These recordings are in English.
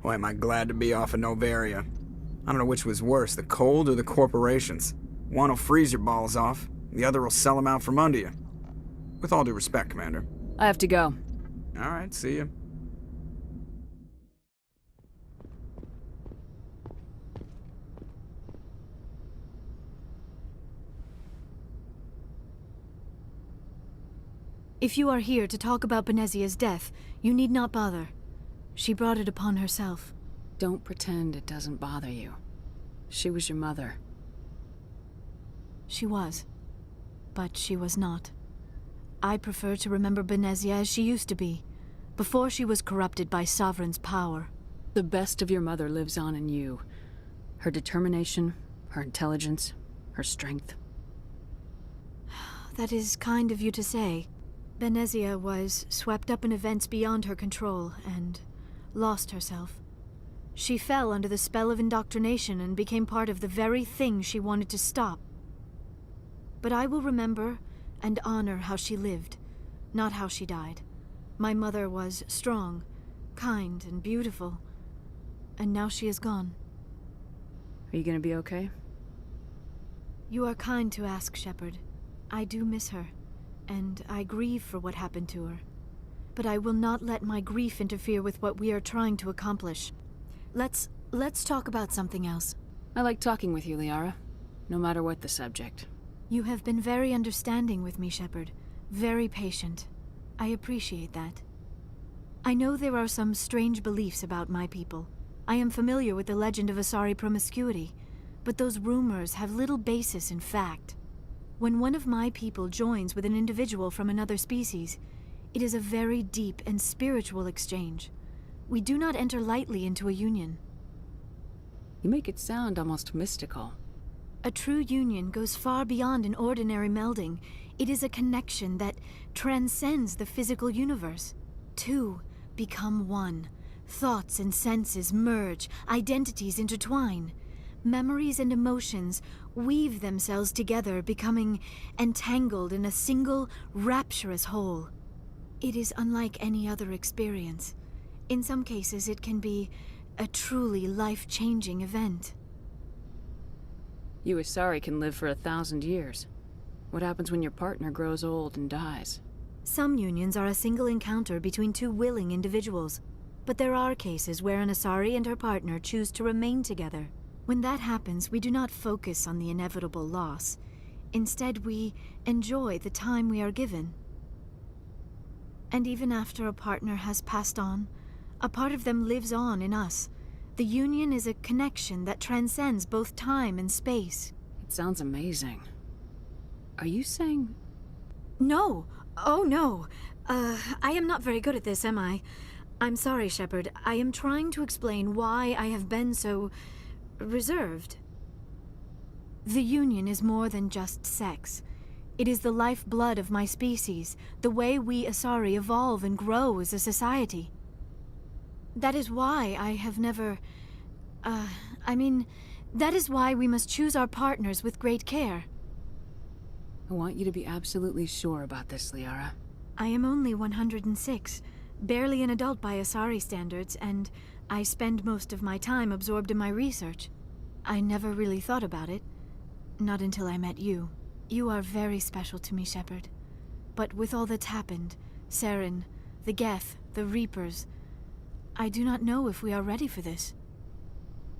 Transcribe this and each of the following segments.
Boy, am I glad to be off of Novaria. I don't know which was worse, the cold or the corporations. One will freeze your balls off, the other will sell them out from under you. With all due respect, Commander. I have to go. Alright, see ya. If you are here to talk about Benezia's death, you need not bother. She brought it upon herself. Don't pretend it doesn't bother you. She was your mother. She was. But she was not. I prefer to remember Benezia as she used to be, before she was corrupted by Sovereign's power. The best of your mother lives on in you. Her determination, her intelligence, her strength. That is kind of you to say. Benezia was swept up in events beyond her control and lost herself. She fell under the spell of indoctrination and became part of the very thing she wanted to stop. But I will remember and honor how she lived, not how she died. My mother was strong, kind, and beautiful, and now she is gone. Are you gonna be okay? You are kind to ask, Shepard. I do miss her, and I grieve for what happened to her. But I will not let my grief interfere with what we are trying to accomplish. Let's talk about something else. I like talking with you, Liara, no matter what the subject. You have been very understanding with me, Shepard. Very patient. I appreciate that. I know there are some strange beliefs about my people. I am familiar with the legend of Asari promiscuity, but those rumors have little basis in fact. When one of my people joins with an individual from another species, it is a very deep and spiritual exchange. We do not enter lightly into a union. You make it sound almost mystical. A true union goes far beyond an ordinary melding. It is a connection that transcends the physical universe. Two become one. Thoughts and senses merge, identities intertwine. Memories and emotions weave themselves together, becoming entangled in a single, rapturous whole. It is unlike any other experience. In some cases, it can be a truly life-changing event. You Asari can live for 1,000 years. What happens when your partner grows old and dies? Some unions are a single encounter between two willing individuals, but there are cases where an Asari and her partner choose to remain together. When that happens, we do not focus on the inevitable loss. Instead, we enjoy the time we are given. And even after a partner has passed on, a part of them lives on in us. The union is a connection that transcends both time and space. It sounds amazing. Are you saying... No! Oh, no! I am not very good at this, am I? I'm sorry, Shepard. I am trying to explain why I have been so... reserved. The union is more than just sex. It is the lifeblood of my species, the way we Asari evolve and grow as a society. That is why I have never... that is why we must choose our partners with great care. I want you to be absolutely sure about this, Liara. I am only 106, barely an adult by Asari standards, and I spend most of my time absorbed in my research. I never really thought about it. Not until I met you. You are very special to me, Shepard. But with all that's happened, Saren, the Geth, the Reapers, I do not know if we are ready for this.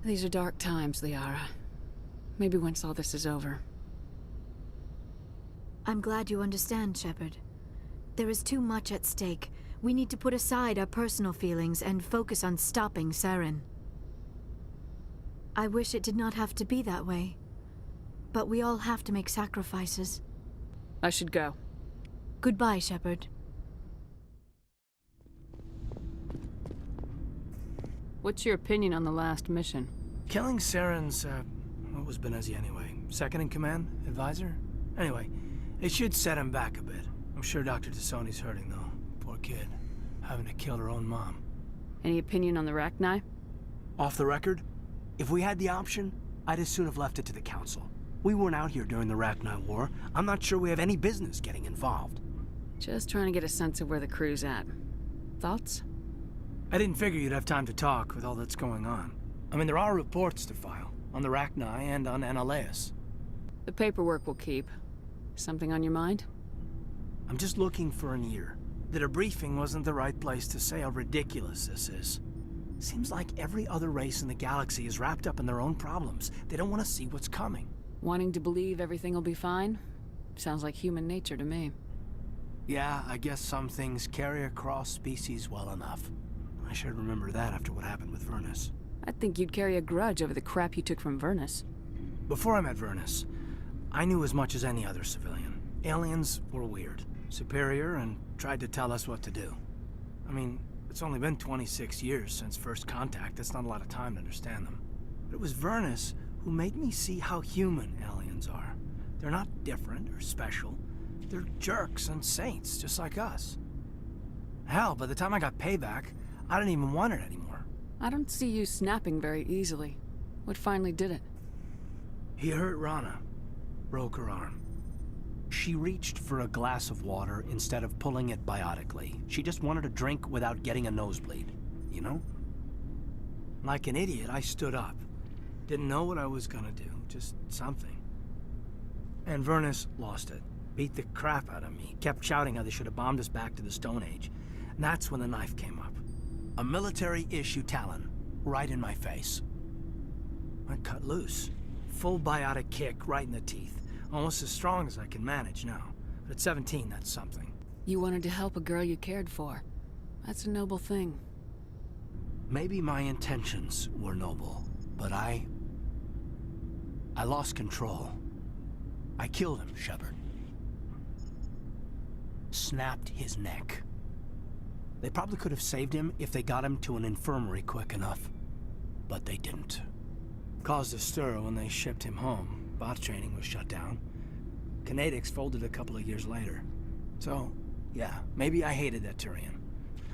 These are dark times, Liara. Maybe once all this is over. I'm glad you understand, Shepard. There is too much at stake. We need to put aside our personal feelings and focus on stopping Saren. I wish it did not have to be that way. But we all have to make sacrifices. I should go. Goodbye, Shepard. What's your opinion on the last mission? Killing Saren's, what was Benezia anyway? Second in command? Advisor? Anyway, it should set him back a bit. I'm sure Dr. Tassoni's hurting, though. Poor kid. Having to kill her own mom. Any opinion on the Rachni? Off the record, if we had the option, I'd as soon have left it to the Council. We weren't out here during the Rachni War. I'm not sure we have any business getting involved. Just trying to get a sense of where the crew's at. Thoughts? I didn't figure you'd have time to talk with all that's going on. I mean, there are reports to file, on the Rachni and on Annihilus. The paperwork will keep. Something on your mind? I'm just looking for an ear. The debriefing wasn't the right place to say how ridiculous this is. Seems like every other race in the galaxy is wrapped up in their own problems. They don't want to see what's coming. Wanting to believe everything will be fine? Sounds like human nature to me. Yeah, I guess some things carry across species well enough. I should remember that after what happened with Virtus. I think you'd carry a grudge over the crap you took from Virtus. Before I met Virtus, I knew as much as any other civilian. Aliens were weird, superior, and tried to tell us what to do. I mean, it's only been 26 years since first contact. That's not a lot of time to understand them. But it was Virtus who made me see how human aliens are. They're not different or special. They're jerks and saints, just like us. Hell, by the time I got payback, I didn't even want it anymore. I don't see you snapping very easily. What finally did it? He hurt Rana. Broke her arm. She reached for a glass of water instead of pulling it biotically. She just wanted a drink without getting a nosebleed, you know? Like an idiot, I stood up. Didn't know what I was gonna do, just something. And Virtus lost it. Beat the crap out of me. Kept shouting how they should have bombed us back to the Stone Age. And that's when the knife came up. A military-issue talon, right in my face. I cut loose. Full biotic kick right in the teeth. Almost as strong as I can manage now. But at 17, that's something. You wanted to help a girl you cared for. That's a noble thing. Maybe my intentions were noble, but I lost control. I killed him, Shepard. Snapped his neck. They probably could have saved him if they got him to an infirmary quick enough. But they didn't. Caused a stir when they shipped him home. Bot training was shut down. Kinetics folded a couple of years later. So, yeah, maybe I hated that Turian.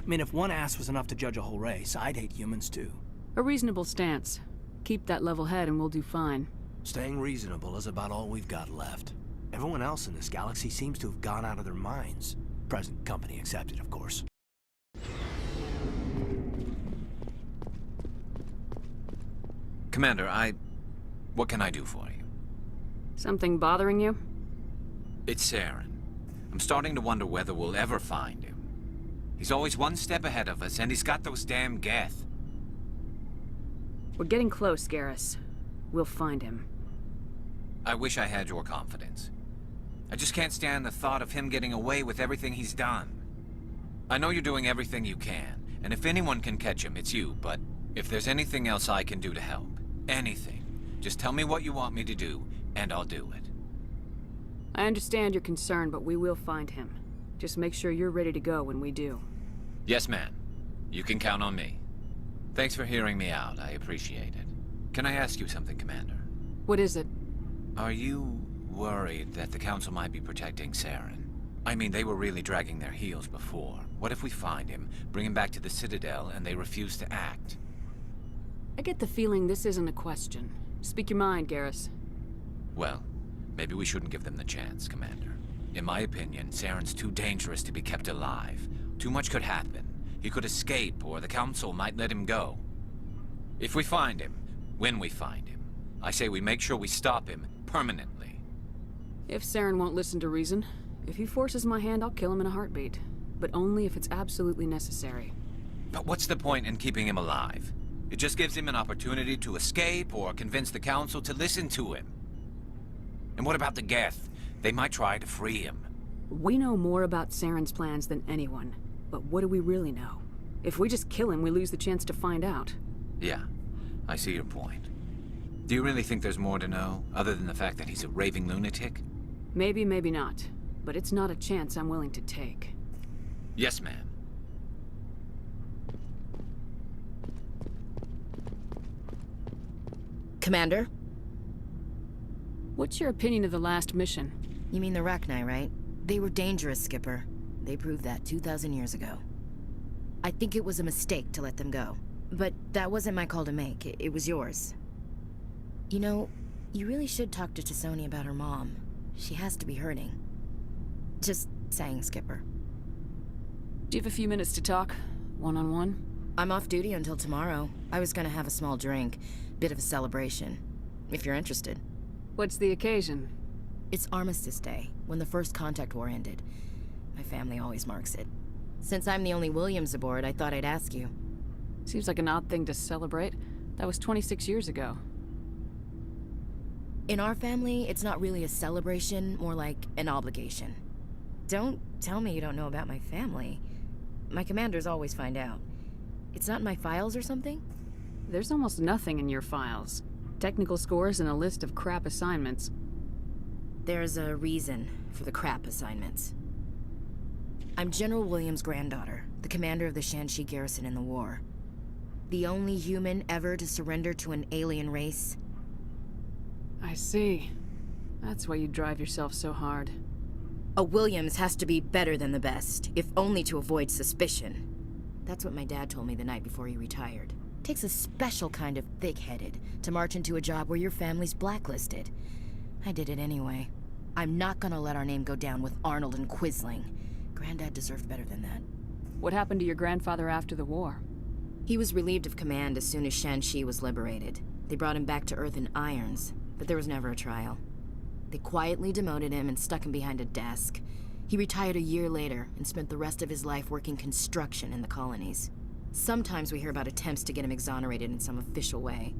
I mean, if one ass was enough to judge a whole race, I'd hate humans too. A reasonable stance. Keep that level head and we'll do fine. Staying reasonable is about all we've got left. Everyone else in this galaxy seems to have gone out of their minds. Present company accepted, of course. Commander, what can I do for you? Something bothering you? It's Saren. I'm starting to wonder whether we'll ever find him. He's always one step ahead of us, and he's got those damn Geth. We're getting close, Garrus. We'll find him. I wish I had your confidence. I just can't stand the thought of him getting away with everything he's done. I know you're doing everything you can, and if anyone can catch him, it's you, but if there's anything else I can do to help, anything, just tell me what you want me to do, and I'll do it. I understand your concern, but we will find him. Just make sure you're ready to go when we do. Yes, ma'am. You can count on me. Thanks for hearing me out. I appreciate it. Can I ask you something, Commander? What is it? Are you worried that the Council might be protecting Saren? I mean, they were really dragging their heels before. What if we find him, bring him back to the Citadel, and they refuse to act? I get the feeling this isn't a question. Speak your mind, Garrus. Well, maybe we shouldn't give them the chance, Commander. In my opinion, Saren's too dangerous to be kept alive. Too much could happen. He could escape, or the Council might let him go. If we find him, when we find him, I say we make sure we stop him permanently. If Saren won't listen to reason, if he forces my hand, I'll kill him in a heartbeat. But only if it's absolutely necessary. But what's the point in keeping him alive? It just gives him an opportunity to escape or convince the Council to listen to him. And what about the Geth? They might try to free him. We know more about Saren's plans than anyone. But what do we really know? If we just kill him, we lose the chance to find out. Yeah, I see your point. Do you really think there's more to know, other than the fact that he's a raving lunatic? Maybe, maybe not. But it's not a chance I'm willing to take. Yes, ma'am. Commander? What's your opinion of the last mission? You mean the Rachni, right? They were dangerous, Skipper. They proved that 2,000 years ago. I think it was a mistake to let them go. But that wasn't my call to make. It was yours. You know, you really should talk to T'Soni about her mom. She has to be hurting. Just saying, Skipper. Do you have a few minutes to talk? One-on-one? I'm off duty until tomorrow. I was gonna have a small drink. Bit of a celebration. If you're interested. What's the occasion? It's Armistice Day, when the first contact war ended. My family always marks it. Since I'm the only Williams aboard, I thought I'd ask you. Seems like an odd thing to celebrate. That was 26 years ago. In our family, it's not really a celebration, more like an obligation. Don't tell me you don't know about my family. My commanders always find out. It's not in my files or something? There's almost nothing in your files. Technical scores and a list of crap assignments. There's a reason for the crap assignments. I'm General Williams' granddaughter, the commander of the Shanxi garrison in the war. The only human ever to surrender to an alien race. I see. That's why you drive yourself so hard. A Williams has to be better than the best, if only to avoid suspicion. That's what my dad told me the night before he retired. Takes a special kind of thick-headed to march into a job where your family's blacklisted. I did it anyway. I'm not gonna let our name go down with Arnold and Quisling. Granddad deserved better than that. What happened to your grandfather after the war? He was relieved of command as soon as Shanxi was liberated. They brought him back to Earth in irons, but there was never a trial. They quietly demoted him and stuck him behind a desk. He retired a year later and spent the rest of his life working construction in the colonies. Sometimes we hear about attempts to get him exonerated in some official way.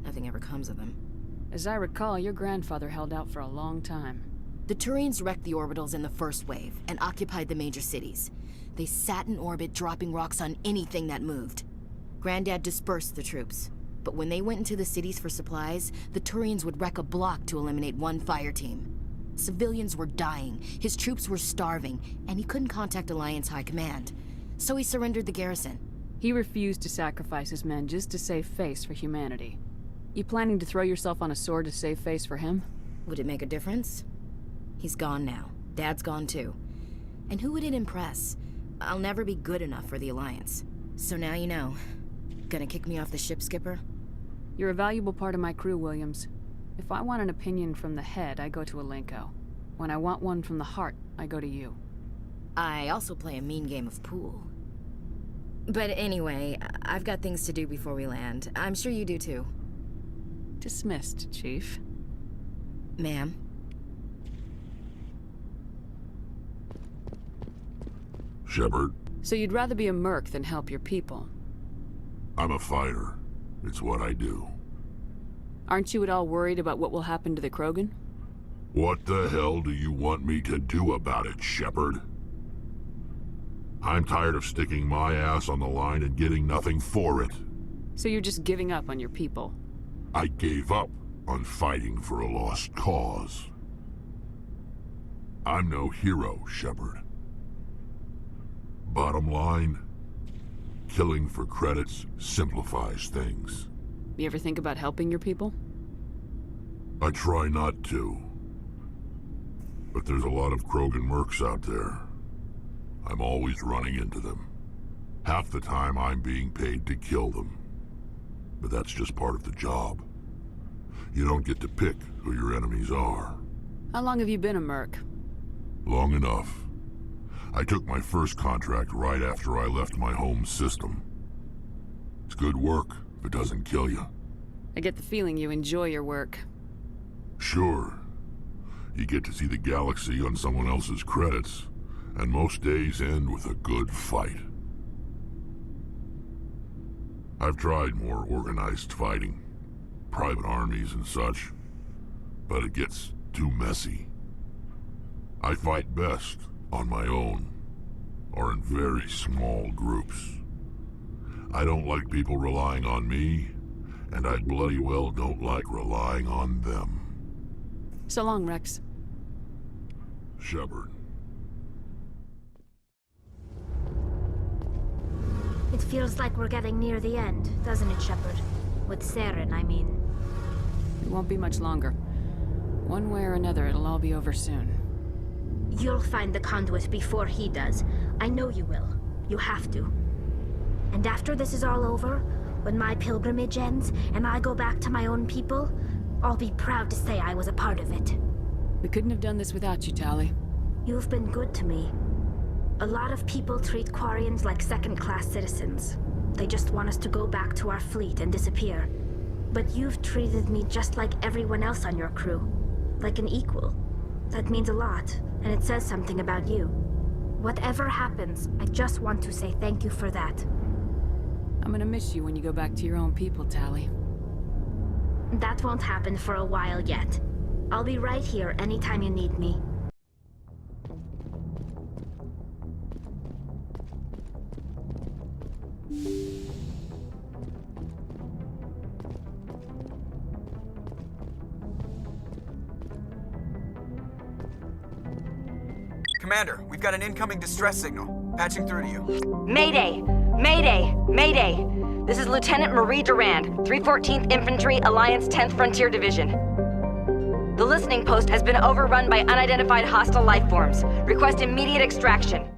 Nothing ever comes of them. As I recall, your grandfather held out for a long time. The Turians wrecked the orbitals in the first wave and occupied the major cities. They sat in orbit, dropping rocks on anything that moved. Granddad dispersed the troops, but when they went into the cities for supplies, the Turians would wreck a block to eliminate one fire team. Civilians were dying, his troops were starving, and he couldn't contact Alliance High Command. So he surrendered the garrison. He refused to sacrifice his men just to save face for humanity. You planning to throw yourself on a sword to save face for him? Would it make a difference? He's gone now. Dad's gone too. And who would it impress? I'll never be good enough for the Alliance. So now you know. Gonna kick me off the ship, Skipper? You're a valuable part of my crew, Williams. If I want an opinion from the head, I go to Alenko. When I want one from the heart, I go to you. I also play a mean game of pool. But anyway, I've got things to do before we land. I'm sure you do too. Dismissed, Chief. Ma'am? Shepard, So you'd rather be a merc than help your people? I'm a fighter. It's what I do. Aren't you at all worried about what will happen to the Krogan? What the hell do you want me to do about it, Shepard? I'm tired of sticking my ass on the line and getting nothing for it. So you're just giving up on your people? I gave up on fighting for a lost cause. I'm no hero, Shepard. Bottom line, killing for credits simplifies things. You ever think about helping your people? I try not to. But there's a lot of Krogan mercs out there. I'm always running into them. Half the time I'm being paid to kill them. But that's just part of the job. You don't get to pick who your enemies are. How long have you been a merc? Long enough. I took my first contract right after I left my home system. It's good work if it doesn't kill you. I get the feeling you enjoy your work. Sure. You get to see the galaxy on someone else's credits, and most days end with a good fight. I've tried more organized fighting, private armies and such, but it gets too messy. I fight best on my own, or in very small groups. I don't like people relying on me, and I bloody well don't like relying on them. So long, Rex. Shepard. It feels like we're getting near the end, doesn't it, Shepard? With Saren, I mean. It won't be much longer. One way or another, it'll all be over soon. You'll find the conduit before he does. I know you will. You have to. And after this is all over, when my pilgrimage ends and I go back to my own people, I'll be proud to say I was a part of it. We couldn't have done this without you, Tali. You've been good to me. A lot of people treat Quarians like second-class citizens. They just want us to go back to our fleet and disappear. But you've treated me just like everyone else on your crew. Like an equal. That means a lot, and it says something about you. Whatever happens, I just want to say thank you for that. I'm gonna miss you when you go back to your own people, Tally. That won't happen for a while yet. I'll be right here anytime you need me. Commander, we've got an incoming distress signal. Patching through to you. Mayday! Mayday! Mayday! This is Lieutenant Marie Durand, 314th Infantry, Alliance 10th Frontier Division. The listening post has been overrun by unidentified hostile life forms. Request immediate extraction.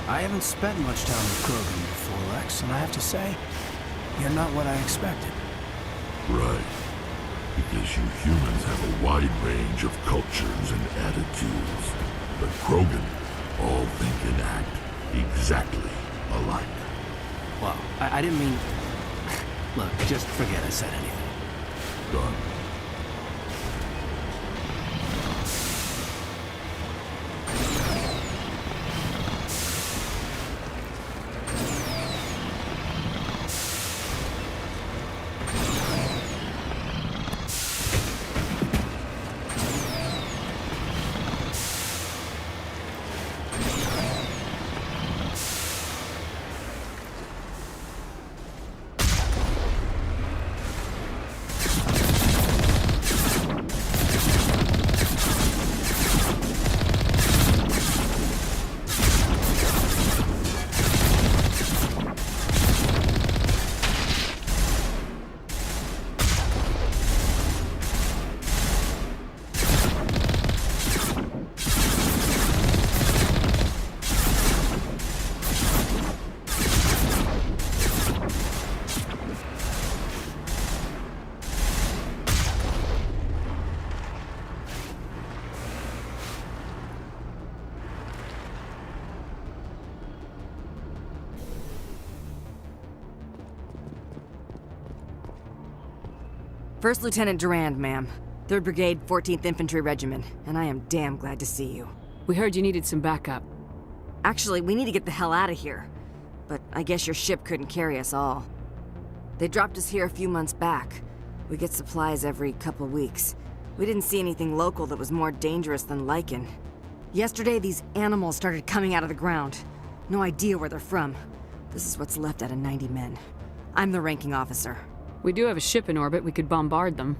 I haven't spent much time with Krogan before, Rex, and I have to say, you're not what I expected. Right. Because you humans have a wide range of cultures and attitudes. But Krogan all think and act exactly alike. Well, I didn't mean... Look, just forget I said anything. Done. First Lieutenant Durand, ma'am. 3rd Brigade, 14th Infantry Regiment, and I am damn glad to see you. We heard you needed some backup. Actually, we need to get the hell out of here. But I guess your ship couldn't carry us all. They dropped us here a few months back. We get supplies every couple weeks. We didn't see anything local that was more dangerous than lichen. Yesterday, these animals started coming out of the ground. No idea where they're from. This is what's left out of 90 men. I'm the ranking officer. We do have a ship in orbit. We could bombard them.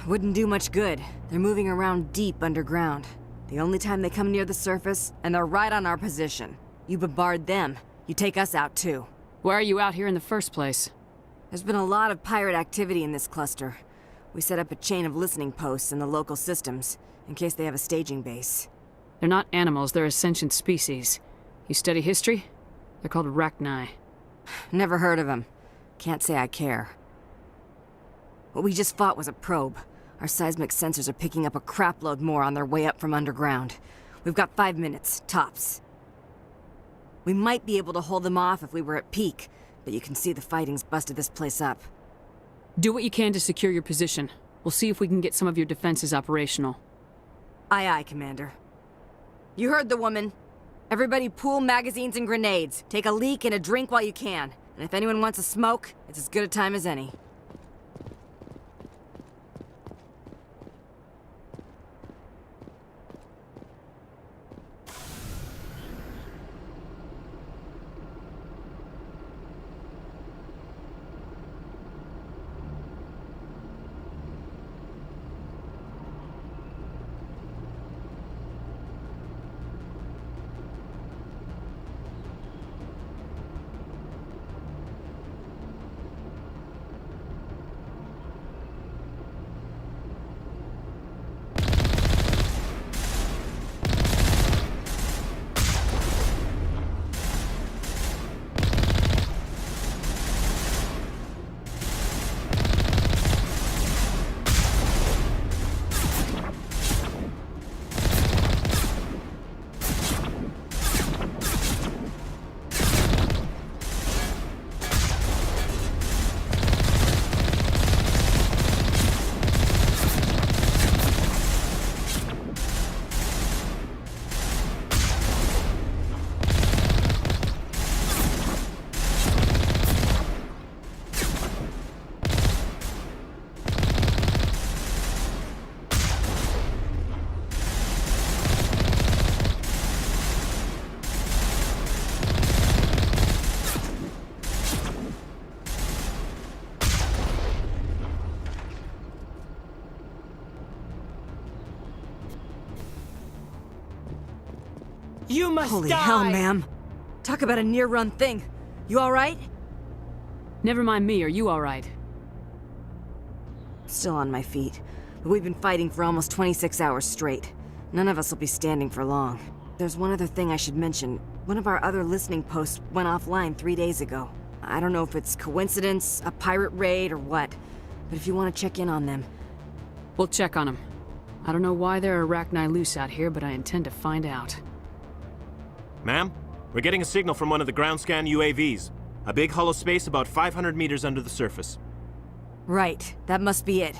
Wouldn't do much good. They're moving around deep underground. The only time they come near the surface, and they're right on our position. You bombard them, you take us out too. Why are you out here in the first place? There's been a lot of pirate activity in this cluster. We set up a chain of listening posts in the local systems, in case they have a staging base. They're not animals, they're a sentient species. You study history? They're called Rachni. Never heard of them. Can't say I care. What we just fought was a probe. Our seismic sensors are picking up a crapload more on their way up from underground. We've got 5 minutes, tops. We might be able to hold them off if we were at peak, but you can see the fighting's busted this place up. Do what you can to secure your position. We'll see if we can get some of your defenses operational. Aye, aye, Commander. You heard the woman. Everybody pool magazines and grenades. Take a leak and a drink while you can. And if anyone wants a smoke, it's as good a time as any. You must Holy die! hell, ma'am. Talk about a near-run thing. You alright? Never mind me, are you alright? Still on my feet. But we've been fighting for almost 26 hours straight. None of us will be standing for long. There's one other thing I should mention. One of our other listening posts went offline 3 days ago. I don't know if it's coincidence, a pirate raid, or what. But if you want to check in on them... We'll check on them. I don't know why there are Rachni loose out here, but I intend to find out. Ma'am, we're getting a signal from one of the ground scan UAVs. A big hollow space about 500 meters under the surface. Right, that must be it.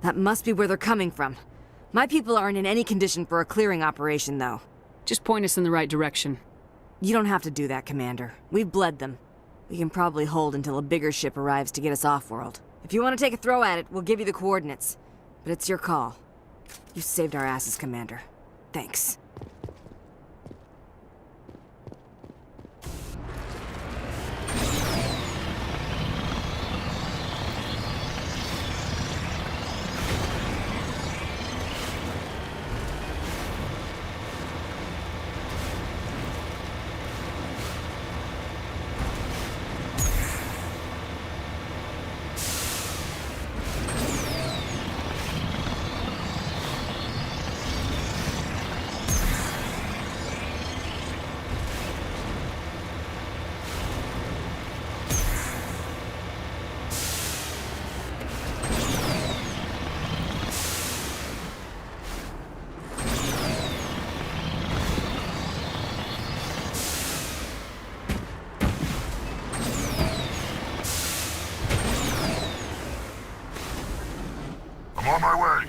That must be where they're coming from. My people aren't in any condition for a clearing operation, though. Just point us in the right direction. You don't have to do that, Commander. We've bled them. We can probably hold until a bigger ship arrives to get us off-world. If you want to take a throw at it, we'll give you the coordinates. But it's your call. You saved our asses, Commander. Thanks. On my way.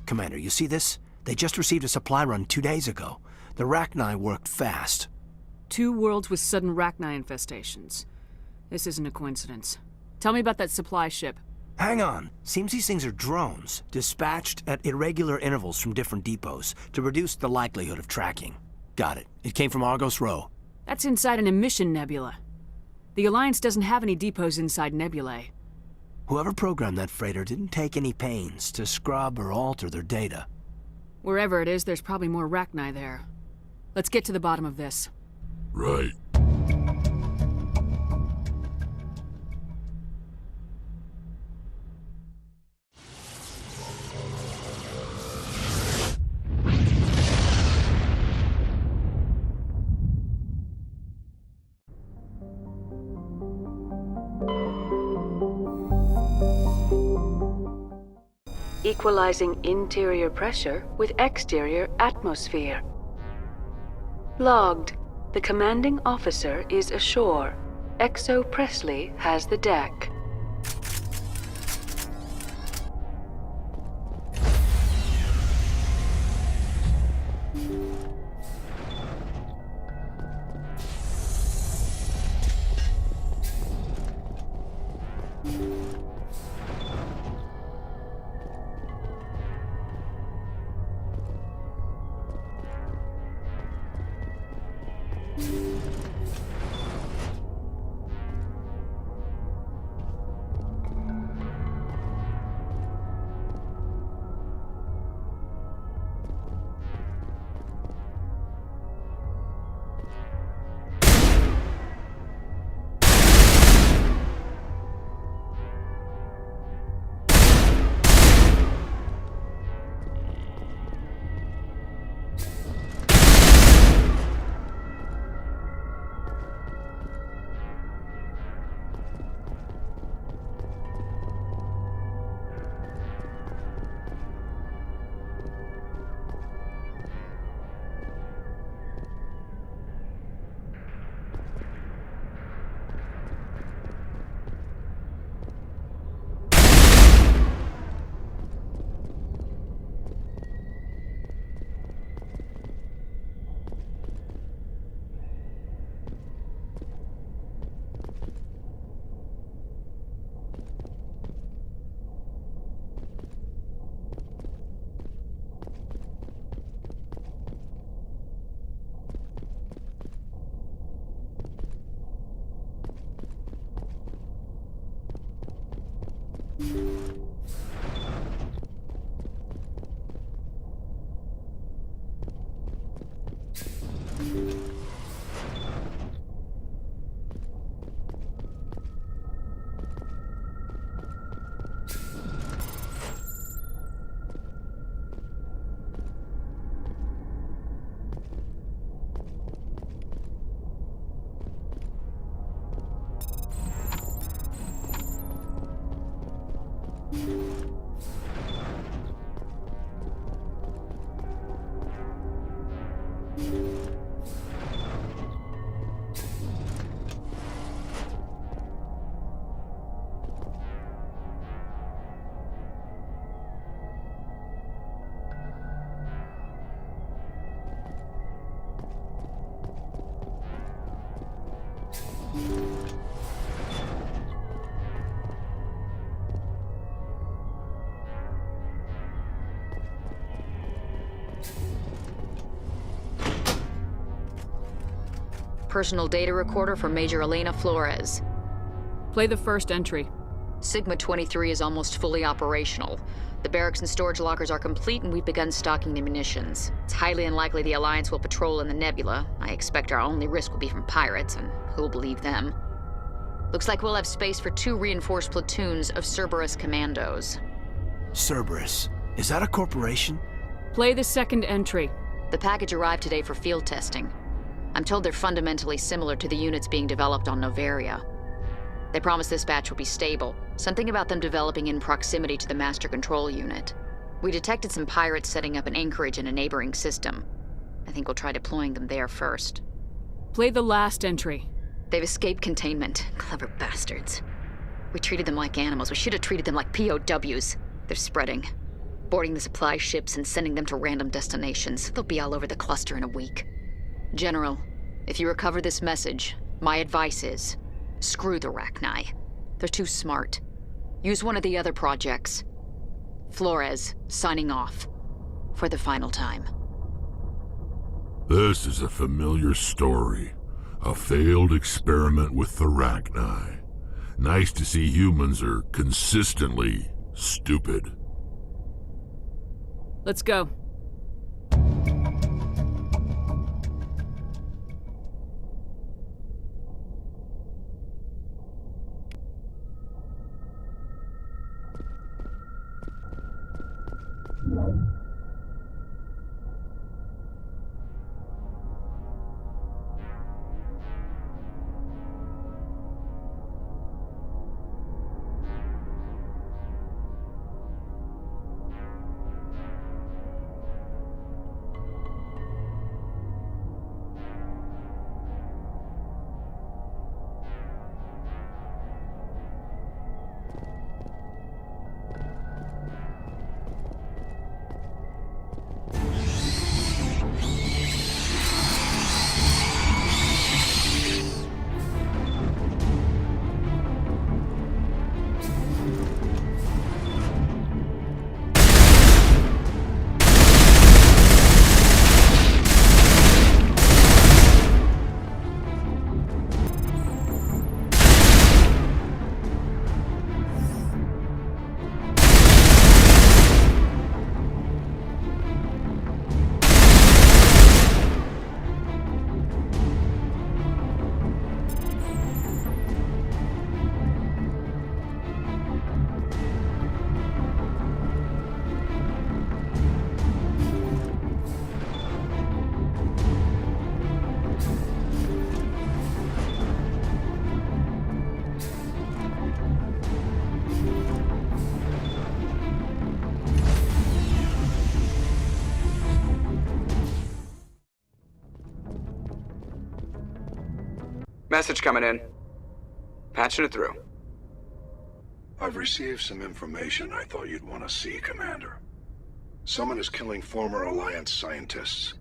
Commander, you see this? They just received a supply run 2 days ago. The Rachni worked fast. 2 worlds with sudden Rachni infestations. This isn't a coincidence. Tell me about that supply ship. Hang on. Seems these things are drones, dispatched at irregular intervals from different depots to reduce the likelihood of tracking. Got it. It came from Argos Row. That's inside an emission nebula. The Alliance doesn't have any depots inside nebulae. Whoever programmed that freighter didn't take any pains to scrub or alter their data. Wherever it is, there's probably more Rachni there. Let's get to the bottom of this. Right. Equalizing interior pressure with exterior atmosphere. Logged. The commanding officer is ashore. Exo Presley has the deck. Personal data recorder for Major Elena Flores. Play the first entry. Sigma 23 is almost fully operational. The barracks and storage lockers are complete, and we've begun stocking the munitions. It's highly unlikely the Alliance will patrol in the nebula. I expect our only risk will be from pirates, and who'll believe them? Looks like we'll have space for 2 reinforced platoons of Cerberus commandos. Cerberus? Is that a corporation? Play the second entry. The package arrived today for field testing. I'm told they're fundamentally similar to the units being developed on Noveria. They promise this batch will be stable. Something about them developing in proximity to the master control unit. We detected some pirates setting up an anchorage in a neighboring system. I think we'll try deploying them there first. Play the last entry. They've escaped containment. Clever bastards. We treated them like animals. We should have treated them like POWs. They're spreading. boarding the supply ships and sending them to random destinations. They'll be all over the cluster in a week. General, if you recover this message, my advice is, screw the Rachni. They're too smart. Use one of the other projects. Flores, signing off. For the final time. This is a familiar story. A failed experiment with the Rachni. Nice to see humans are consistently stupid. Let's go. Message coming in. Patching it through. I've received some information I thought you'd want to see, Commander. Someone is killing former Alliance scientists.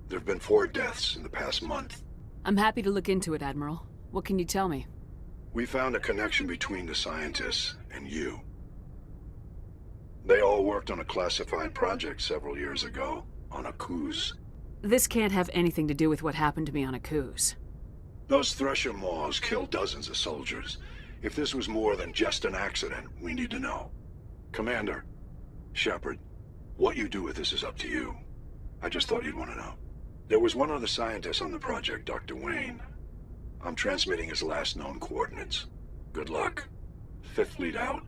There have been 4 deaths in the past month. I'm happy to look into it, Admiral. What can you tell me? We found a connection between the scientists and you. They all worked on a classified project several years ago, on a Akuz. This can't have anything to do with what happened to me on Akuz. Those Thresher Maws killed dozens of soldiers. If this was more than just an accident, we need to know. Commander, Shepard, what you do with this is up to you. I just thought you'd want to know. There was one other scientist on the project, Dr. Wayne. I'm transmitting his last known coordinates. Good luck. 5th Fleet out.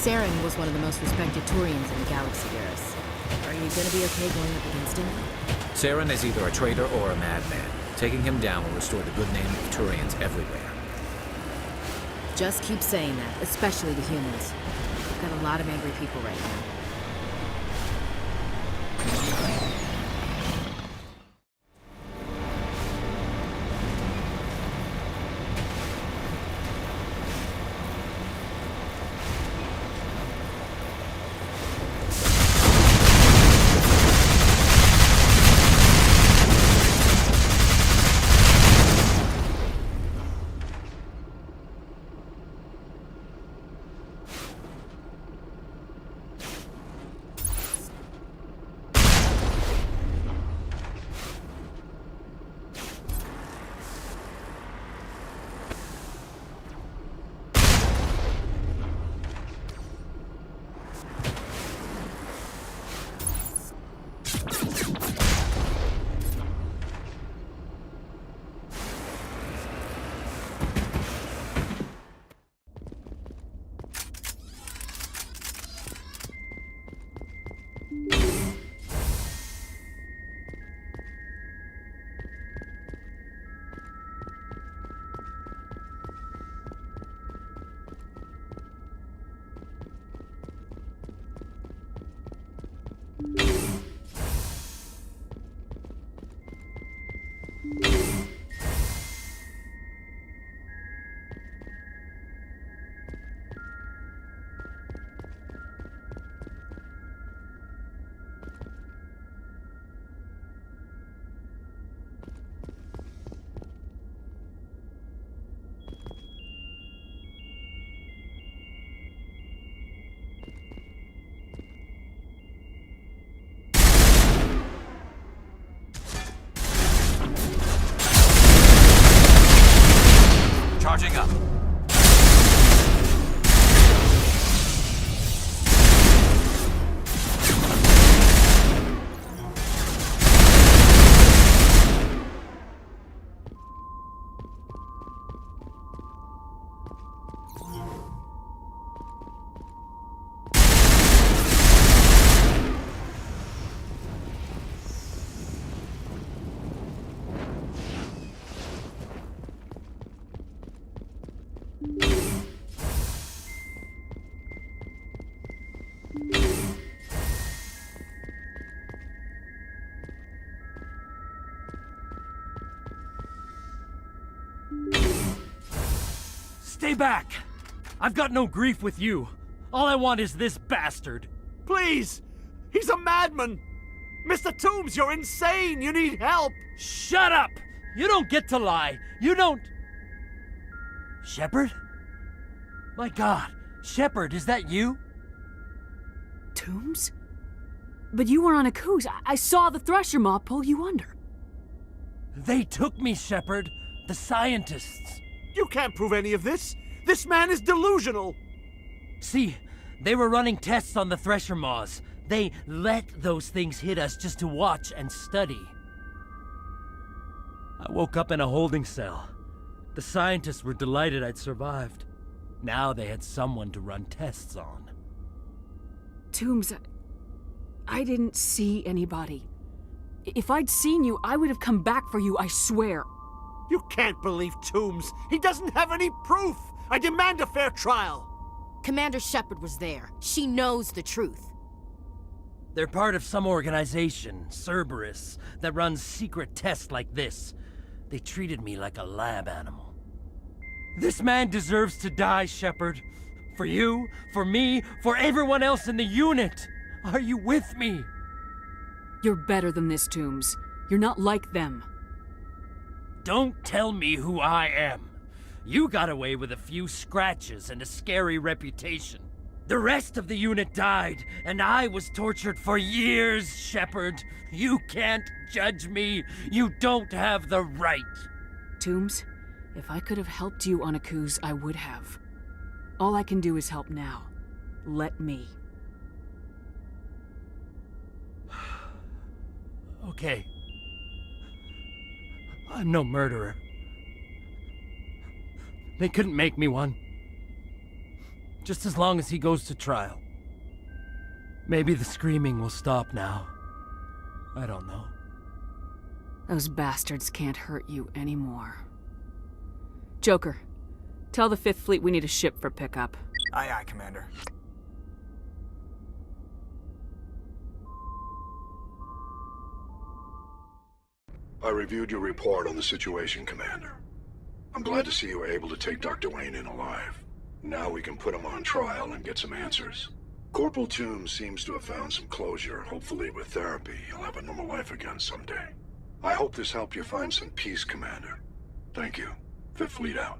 Saren was one of the most respected Turians in the galaxy, Garrus. Are you gonna be okay going up against him? Saren is either a traitor or a madman. Taking him down will restore the good name of Turians everywhere. Just keep saying that, especially the humans. We've got a lot of angry people right now. Stay back! I've got no grief with you. All I want is this bastard. Please! He's a madman! Mr. Toombs, you're insane! You need help! Shut up! You don't get to lie. You don't... Shepard? My God, Shepard, is that you? Toombs? But you were on a cruise. I saw the Thresher Maw pull you under. They took me, Shepard. The scientists. You can't prove any of this! This man is delusional! See, they were running tests on the Thresher Maws. They let those things hit us just to watch and study. I woke up in a holding cell. The scientists were delighted I'd survived. Now they had someone to run tests on. Toombs, I didn't see anybody. If I'd seen you, I would have come back for you, I swear. You can't believe Toombs! He doesn't have any proof! I demand a fair trial! Commander Shepard was there. She knows the truth. They're part of some organization, Cerberus, that runs secret tests like this. They treated me like a lab animal. This man deserves to die, Shepard. For you, for me, for everyone else in the unit. Are you with me? You're better than this, Toombs. You're not like them. Don't tell me who I am. You got away with a few scratches and a scary reputation. The rest of the unit died, and I was tortured for years, Shepard. You can't judge me. You don't have the right. Toombs, if I could have helped you on a cruise, I would have. All I can do is help now. Let me. Okay. I'm no murderer. They couldn't make me one. Just as long as he goes to trial. Maybe the screaming will stop now. I don't know. Those bastards can't hurt you anymore. Joker, tell the 5th Fleet we need a ship for pickup. Aye, aye, Commander. I reviewed your report on the situation, Commander. I'm glad to see you were able to take Dr. Wayne in alive. Now we can put him on trial and get some answers. Corporal Toombs seems to have found some closure. Hopefully with therapy, he'll have a normal life again someday. I hope this helped you find some peace, Commander. Thank you. 5th Fleet out.